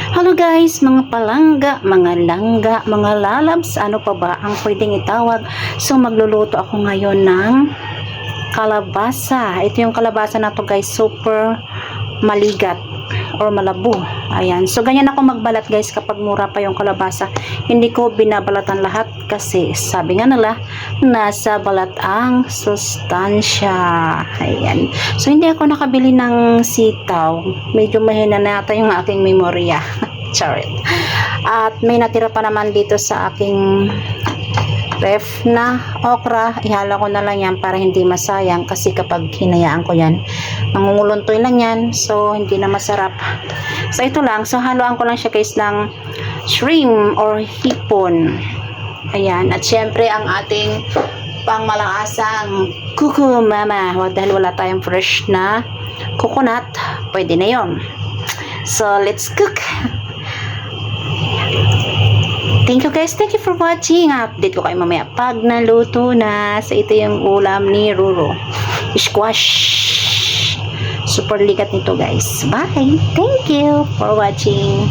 Hello guys, mga palangga, mga langga, mga lalabs, ano pa ba ang pwedeng itawag? So magluluto ako ngayon ng kalabasa. Ito yung kalabasa na to guys, super maligat or malabo. Ayan. So ganyan ako magbalat guys kapag mura pa yung kalabasa. Hindi ko binabalatan lahat kasi sabi nga nila, nasa balat ang sustansya. Ayan. So hindi ako nakabili ng sitaw. Medyo mahina na yata yung aking memorya. Charit. At may natira pa naman dito sa aking ref na okra. Ihala ko na lang yan para hindi masayang kasi kapag hinayaan ko yan, nangunguluntoy lang yan. So, hindi na masarap. So, ito lang. So, haluan ko lang siya guys ng shrimp or hipon. Ayan. At syempre, ang ating pangmalaasang kuku mama. Dahil wala tayong fresh na coconut, pwede na yun. So, let's cook. Thank you guys. Thank you for watching. Update ko kayo mamaya pag naluto na. So, ito yung ulam ni Ruro. Squash. Super ligat nito guys. Bye. Thank you for watching.